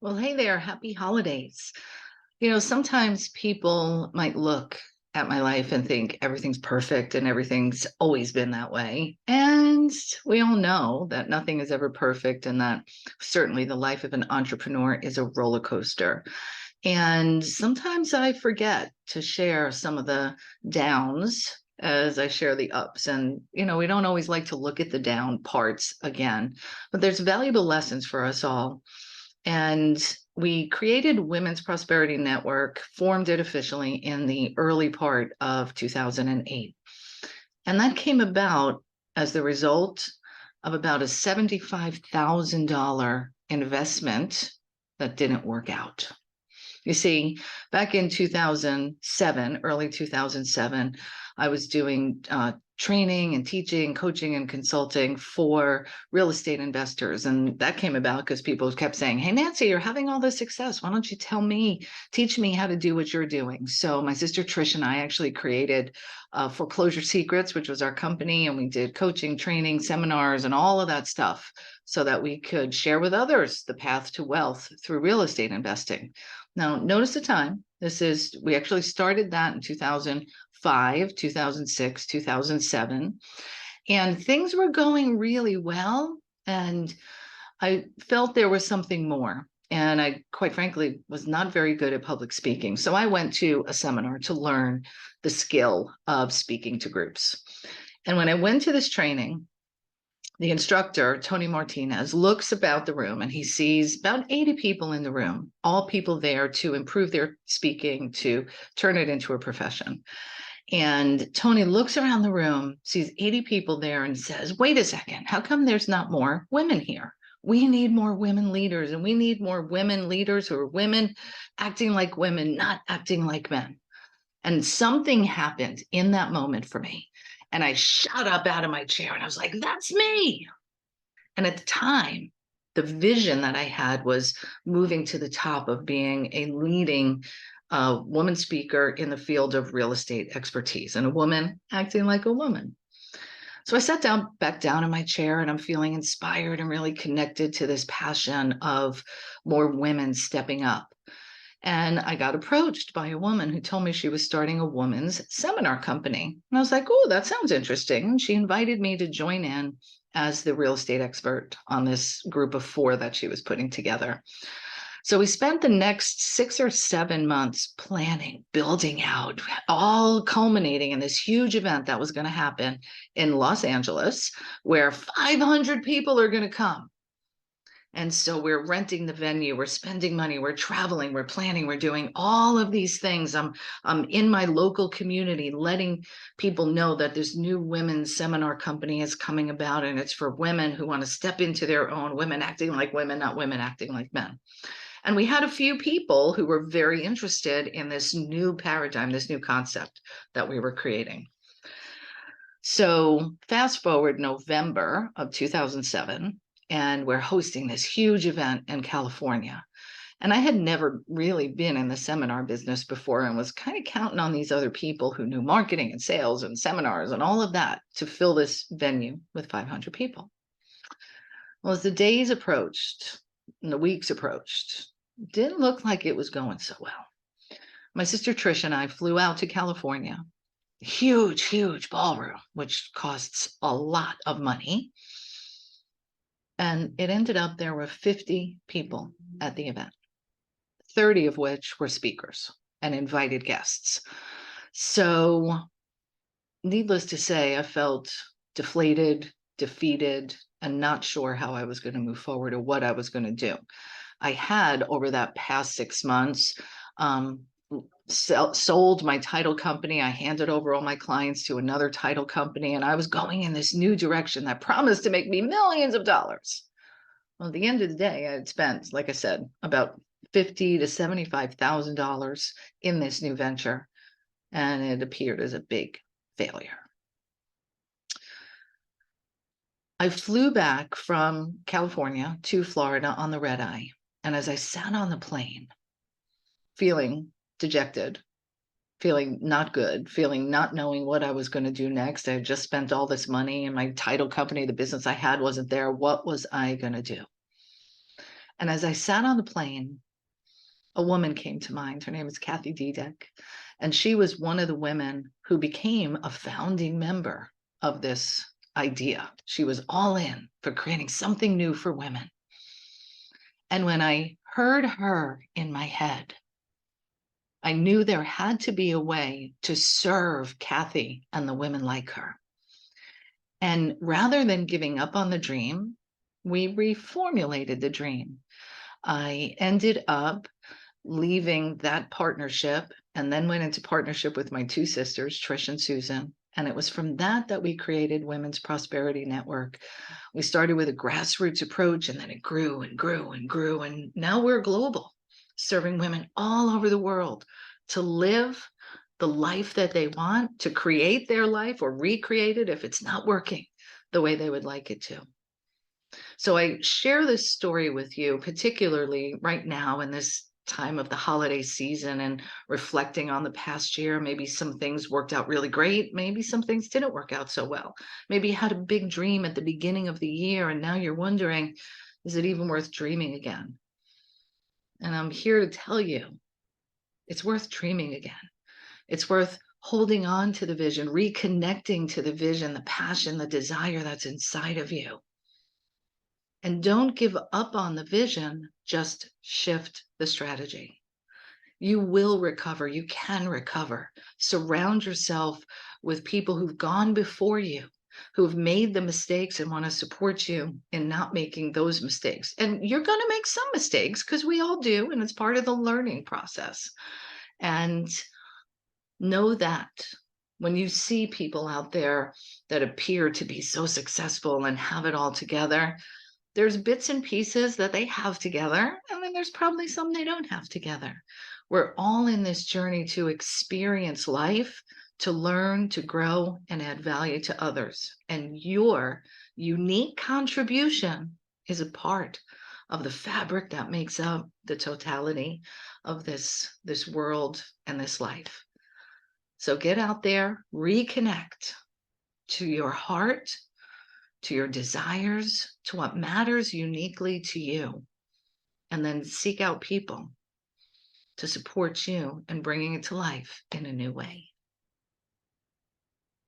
Well, hey there. Happy holidays. Sometimes people might look at my life and think everything's perfect and everything's always been that way. And we all know that nothing is ever perfect and that certainly the life of an entrepreneur is a roller coaster. And sometimes I forget to share some of the downs as I share the ups. And we don't always like to look at the down parts again, but there's valuable lessons for us all. And we created Women's Prosperity Network, formed it officially in the early part of 2008. And that came about as the result of about a $75,000 investment that didn't work out. You see, back in 2007, early 2007, I was doing training and teaching, coaching, and consulting for real estate investors. And that came about because people kept saying, "Hey, Nancy, you're having all this success. Why don't you teach me how to do what you're doing?" So my sister Trish and I actually created Foreclosure Secrets, which was our company. And we did coaching, training, seminars, and all of that stuff so that we could share with others the path to wealth through real estate investing. Now, notice the time. We actually started that in 2005, 2006, 2007, and things were going really well. And I felt there was something more. And I, quite frankly, was not very good at public speaking. So I went to a seminar to learn the skill of speaking to groups. And when I went to this training, the instructor, Tony Martinez, looks about the room and he sees about 80 people in the room, all people there to improve their speaking, to turn it into a profession. And Tony looks around the room, sees 80 people there and says, "Wait a second, how come there's not more women here? We need more women leaders, and we need more women leaders who are women acting like women, not acting like men." And something happened in that moment for me. And I shot up out of my chair and I was like, "That's me." And at the time, the vision that I had was moving to the top of being a leading woman speaker in the field of real estate expertise and a woman acting like a woman. So I sat back down in my chair, and I'm feeling inspired and really connected to this passion of more women stepping up. And I got approached by a woman who told me she was starting a woman's seminar company. And I was like, "Oh, that sounds interesting." And she invited me to join in as the real estate expert on this group of 4 that she was putting together. So we spent the next 6 or 7 months planning, building out, all culminating in this huge event that was going to happen in Los Angeles, where 500 people are going to come. And so we're renting the venue, we're spending money, we're traveling, we're planning, we're doing all of these things. I'm in my local community letting people know that this new women's seminar company is coming about, and it's for women who want to step into their own, women acting like women, not women acting like men. And we had a few people who were very interested in this new paradigm, this new concept that we were creating. So fast forward November of 2007, and we're hosting this huge event in California. And I had never really been in the seminar business before and was kind of counting on these other people who knew marketing and sales and seminars and all of that to fill this venue with 500 people. Well, as the days approached and the weeks approached, it didn't look like it was going so well. My sister Trish and I flew out to California. Huge, huge ballroom, which costs a lot of money. And it ended up there were 50 people at the event, 30 of which were speakers and invited guests. So, needless to say, I felt deflated, defeated, and not sure how I was going to move forward or what I was going to do. I had, over that past 6 months, sold my title company. I handed over all my clients to another title company, and I was going in this new direction that promised to make me millions of dollars. Well, at the end of the day, I had spent, like I said, about $50,000 to $75,000 in this new venture, and it appeared as a big failure. I flew back from California to Florida on the red eye, and as I sat on the plane, feeling dejected, feeling not good, feeling not knowing what I was going to do next. I had just spent all this money, and my title company, the business I had, wasn't there. What was I going to do? And as I sat on the plane, a woman came to mind. Her name is Kathy Dudek, and she was one of the women who became a founding member of this idea. She was all in for creating something new for women. And when I heard her in my head, I knew there had to be a way to serve Kathy and the women like her. And rather than giving up on the dream, we reformulated the dream. I ended up leaving that partnership and then went into partnership with my two sisters, Trish and Susan. And it was from that we created Women's Prosperity Network. We started with a grassroots approach, and then it grew and grew and grew. And now we're global, serving women all over the world to live the life that they want, to create their life or recreate it if it's not working the way they would like it to. So I share this story with you, particularly right now in this time of the holiday season and reflecting on the past year. Maybe some things worked out really great. Maybe some things didn't work out so well. Maybe you had a big dream at the beginning of the year and now you're wondering, is it even worth dreaming again? And I'm here to tell you, it's worth dreaming again. It's worth holding on to the vision, reconnecting to the vision, the passion, the desire that's inside of you. And don't give up on the vision, just shift the strategy. You will recover. You can recover. Surround yourself with people who've gone before you, who've made the mistakes and want to support you in not making those mistakes. And you're going to make some mistakes because we all do, and it's part of the learning process. And know that when you see people out there that appear to be so successful and have it all together, there's bits and pieces that they have together, and then there's probably some they don't have together. We're all in this journey to experience life, to learn, to grow, and add value to others. And your unique contribution is a part of the fabric that makes up the totality of this world and this life. So get out there, reconnect to your heart, to your desires, to what matters uniquely to you, and then seek out people to support you in bringing it to life in a new way.